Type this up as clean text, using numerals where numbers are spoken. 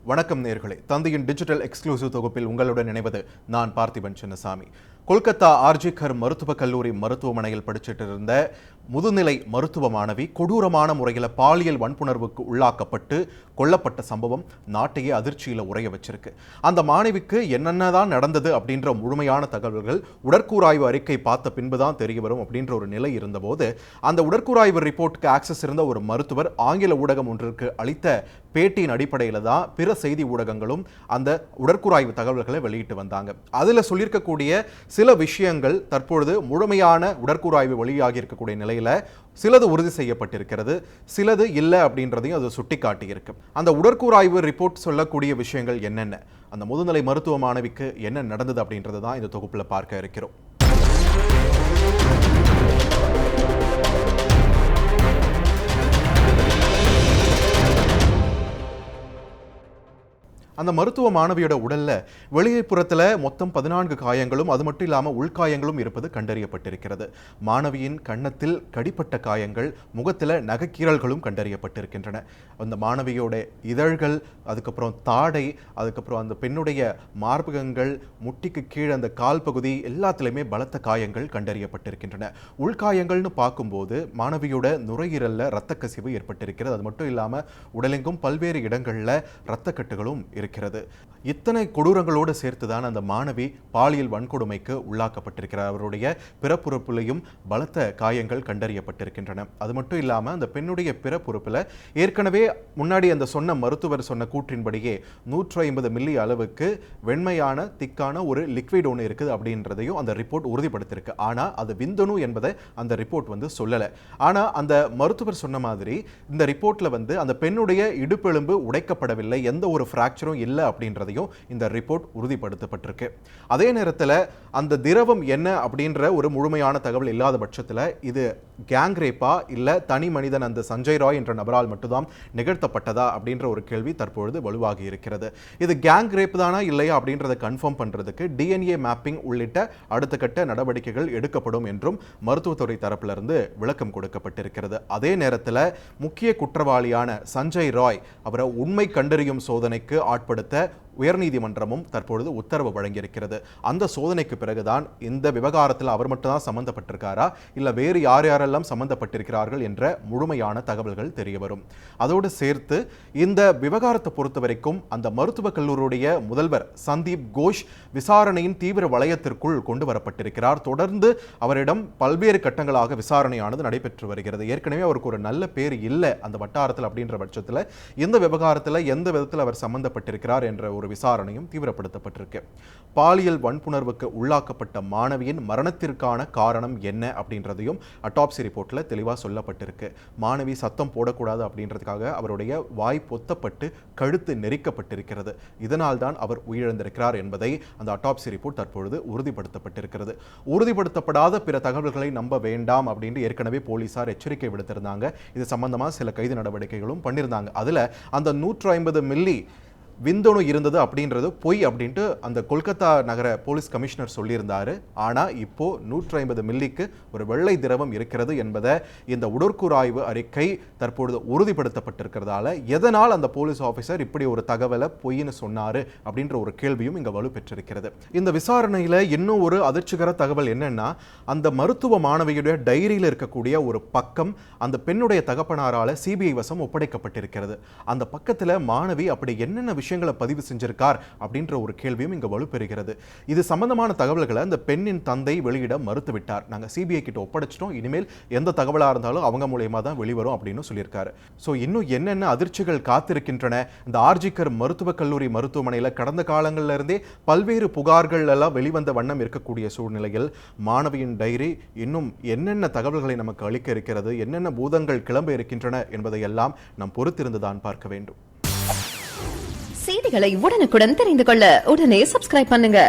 வணக்கம் நேயர்களே. தந்தையின் டிஜிட்டல் எக்ஸ்க்ளூசிவ் தொகுப்பில் உங்களுடன் இணைவது நான் பார்த்திபன் சின்னசாமி. கொல்கத்தா ஆர்ஜிகர் மருத்துவக் கல்லூரி மருத்துவமனையில் படிச்சுட்டு இருந்த முதுநிலை மருத்துவ மாணவி கொடூரமான முறையில் பாலியல் வன்புணர்வுக்கு உள்ளாக்கப்பட்டு கொல்லப்பட்ட சம்பவம் நாட்டையே அதிர்ச்சியில் உறைய வச்சிருக்கு. அந்த மாணவிக்கு என்னென்னதான் நடந்தது அப்படின்ற முழுமையான தகவல்கள் உடற்கூறாய்வு அறிக்கை பார்த்த பின்புதான் தெரிய வரும் அப்படின்ற ஒரு நிலை இருந்தபோது, அந்த உடற்கூறாய்வு ரிப்போர்ட்டுக்கு ஆக்சஸ் இருந்த ஒரு மருத்துவர் ஆங்கில ஊடகம் ஒன்றிற்கு அளித்த பேட்டியின் அடிப்படையில் தான் பிற செய்தி ஊடகங்களும் அந்த உடற்கூறாய்வு தகவல்களை வெளியிட்டு வந்தாங்க. அதில் சொல்லியிருக்கக்கூடிய சில விஷயங்கள் தற்பொழுது முழுமையான உடற்கூறாய்வு வெளியாகி இருக்கக்கூடிய நிலையில் சிலது உறுதி செய்யப்பட்டிருக்கிறது, சிலது இல்லை அப்படின்றதையும் அது சுட்டிக்காட்டி இருக்கு. அந்த உடற்கூறாய்வு ரிப்போர்ட் சொல்லக்கூடிய விஷயங்கள் என்னென்ன, அந்த முதுநிலை மருத்துவ மாணவிக்கு என்ன நடந்தது அப்படின்றது தான் இந்த தொகுப்பில் பார்க்க இருக்கிறோம். அந்த மருத்துவ மாணவியோட உடல்ல வெளிப்புறத்தில் மொத்தம் 14 காயங்களும் அது மட்டும் இல்லாமல் உள்காயங்களும் இருப்பது கண்டறியப்பட்டிருக்கிறது. மாணவியின் கன்னத்தில் கடிப்பட்ட காயங்கள், முகத்தில் நகைக்கீறல்களும் கண்டறியப்பட்டிருக்கின்றன. அந்த மாணவியோட இதழ்கள், அதுக்கப்புறம் தாடை, அதுக்கப்புறம் அந்த பெண்ணுடைய மார்பகங்கள், முட்டிக்கு கீழே அந்த கால் பகுதி எல்லாத்திலையுமே பலத்த காயங்கள் கண்டறியப்பட்டிருக்கின்றன. உள்காயங்கள்னு பார்க்கும்போது மாணவியோட நுரையீரலில் இரத்த கசிவு ஏற்பட்டிருக்கிறது. அது மட்டும் இல்லாமல் உடலெங்கும் பல்வேறு இடங்களில் இரத்தக்கட்டுகளும் இருக்கிறது. இத்தனை கொடூரங்களோடு சேர்த்துதான் அந்த மாணவி பாலியல் வன்கொடுமைக்கு உள்ளாக்கப்பட்டிருக்கிறார். அவருடைய பிறப்புறுப்பிலையும் பலத்த காயங்கள் கண்டறியப்பட்டிருக்கின்றன. அது மட்டும் இல்லாமல் அந்த பெண்ணுடைய பிறப்புறுப்பில் ஏற்கனவே முன்னாடி அந்த சொன்ன மருத்துவர் சொன்ன கூற்றின்படியே 150 மில்லி அளவுக்கு வெண்மையான திக்கான ஒரு லிக்விட் ஒன்று இருக்குது அப்படின்றதையும் அந்த ரிப்போர்ட் உறுதிப்படுத்தியிருக்கு. ஆனால் அது விந்தணு என்பதை அந்த ரிப்போர்ட் சொல்லலை. ஆனால் அந்த மருத்துவர் சொன்ன மாதிரி இந்த ரிப்போர்ட்டில் அந்த பெண்ணுடைய இடுப்பெலும்பு உடைக்கப்படவில்லை, எந்த ஒரு ஃப்ராக்சரும் இல்லை அப்படின்றதையும் இந்த ரிப்போர்ட் உறுதிப்படுத்தப்பட்டிருக்கு. அதே நேரத்தில் அந்த திரவம் என்ன அப்படின்ற ஒரு முழுமையான தகவல் இல்லாத பட்சத்தில் இது கேங் ரேப்பா இல்லை தனி மனிதன் அந்த சஞ்சய் ராய் என்ற நபரால் மட்டும்தான் நிகழ்த்தப்பட்டதா அப்படின்ற ஒரு கேள்வி தற்பொழுது வலுவாகி இருக்கிறது. இது கேங் ரேப் தானா இல்லையா அப்படின்றத கன்ஃபார்ம் பண்றதுக்கு டிஎன்ஏ மேப்பிங் உள்ளிட்ட அடுத்த கட்ட நடவடிக்கைகள் எடுக்கப்படும் என்றும் மருத்துவத்துறை தரப்பிலிருந்து விளக்கம் கொடுக்கப்பட்டிருக்கிறது. அதே நேரத்தில் முக்கிய குற்றவாளியான சஞ்சய் ராய் அவரை உண்மை கண்டறியும் சோதனைக்கு ஆட்படுத்த உயர்நீதிமன்றமும் தற்பொழுது உத்தரவு வழங்கியிருக்கிறது. அந்த சோதனைக்கு பிறகுதான் இந்த விவகாரத்தில் அவர் மட்டும்தான் சம்பந்தப்பட்டிருக்காரா இல்லை வேறு யார் யாரெல்லாம் சம்பந்தப்பட்டிருக்கிறார்கள் என்ற முழுமையான தகவல்கள் தெரிய வரும். அதோடு சேர்த்து இந்த விவகாரத்தை பொறுத்த வரைக்கும் அந்த மருத்துவக் கல்லூரியுடைய முதல்வர் சந்தீப் கோஷ் விசாரணையின் தீவிர வளையத்திற்குள் கொண்டு வரப்பட்டிருக்கிறார். தொடர்ந்து அவரிடம் பல்வேறு கட்டங்களாக விசாரணையானது நடைபெற்று வருகிறது. ஏற்கனவே அவருக்கு ஒரு நல்ல பேர் இல்லை அந்த வட்டாரத்தில் அப்படின்ற பட்சத்தில் இந்த விவகாரத்தில் எந்த விதத்தில் அவர் சம்பந்தப்பட்டிருக்கிறார் என்ற ஒரு விசாரணையும் தீவிரப்படுத்தப்பட்டிருக்கு. பாலியல் வன்புணர்வுக்கு உள்ளாக்கப்பட்ட மாணவியின் மரணத்திற்கான காரணம் என்ன அப்படின்றதையும் அட்டாப்சி ரிப்போர்ட்ல தெளிவாக சொல்லப்பட்டிருக்கு. மாணவி சத்தம் போடக்கூடாது அப்படின்றதுக்காக அவருடைய வாய் பொத்தப்பட்டு கழுத்து நெரிக்கப்பட்டிருக்கிறது. இதனால் தான் அவர் உயிரிழந்திருக்கிறார் என்பதை அந்த அட்டாப்சி ரிப்போர்ட் தற்பொழுது உறுதிப்படுத்தப்பட்டிருக்கிறது. உறுதிப்படுத்தப்படாத பிற தகவல்களை நம்ப வேண்டாம் அப்படின்னு ஏற்கனவே போலீசார் எச்சரிக்கை விடுத்திருந்தாங்க. இது சம்பந்தமாக சில கைது நடவடிக்கைகளும் பண்ணியிருந்தாங்க. அதுல அந்த 150 மில்லி விந்தணு இருந்தது அப்படின்றது பொய் அப்படின்ட்டு அந்த கொல்கத்தா நகர போலீஸ் கமிஷனர் சொல்லியிருந்தாரு. ஆனால் இப்போ 150 மில்லிக்கு ஒரு வெள்ளை திரவம் இருக்கிறது என்பதை இந்த உடற்கூறாய்வு அறிக்கை தற்பொழுது உறுதிப்படுத்தப்பட்டிருக்கிறதால எதனால் அந்த போலீஸ் ஆஃபீஸர் இப்படி ஒரு தகவலை பொய்ன்னு சொன்னாரு அப்படின்ற ஒரு கேள்வியும் இங்கே வலுப்பெற்றிருக்கிறது. இந்த விசாரணையில் இன்னும் ஒரு அதிர்ச்சிகர தகவல் என்னன்னா, அந்த மருத்துவ மாணவியுடைய டைரியில் இருக்கக்கூடிய ஒரு பக்கம் அந்த பெண்ணுடைய தகப்பனாரால் சிபிஐ வசம் ஒப்படைக்கப்பட்டிருக்கிறது. அந்த பக்கத்தில் மாணவி அப்படி என்னென்ன விஷயங்களை பதிவு செஞ்சிருக்கார் அப்படின்ற ஒரு கேள்வியும் இங்க வலுப்பெறுகிறது. இது சம்பந்தமான தகவல்களை அந்த பெண்ணின் தந்தை வெளியிட மறுத்துவிட்டார். நாங்க சிபிஐ கிட்ட ஒப்படைச்சிட்டோம், இனிமேல் எந்த தகவலா இருந்தாலும் அவங்க மூலமா தான் வெளிவரும் அப்படின்னு சொல்லியிருக்காரு. ஸோ இன்னும் என்னென்ன அதிர்ச்சிகள் காத்திருக்கின்றன. இந்த ஆர்ஜிகர் மருத்துவக் கல்லூரி மருத்துவமனையில் கடந்த காலங்களில் இருந்தே பல்வேறு புகார்கள் எல்லாம் வெளிவந்த வண்ணம் இருக்கக்கூடிய சூழ்நிலையில் மாணவியின் டைரி இன்னும் என்னென்ன தகவல்களை நமக்கு அளிக்க இருக்கிறது, என்னென்ன பூதங்கள் கிளம்ப இருக்கின்றன என்பதையெல்லாம் நாம் பொறுத்திருந்துதான் பார்க்க வேண்டும். செய்திகளை உடனுக்குடன் தெரிந்து கொள்ள உடனே சப்ஸ்கிரைப் பண்ணுங்க.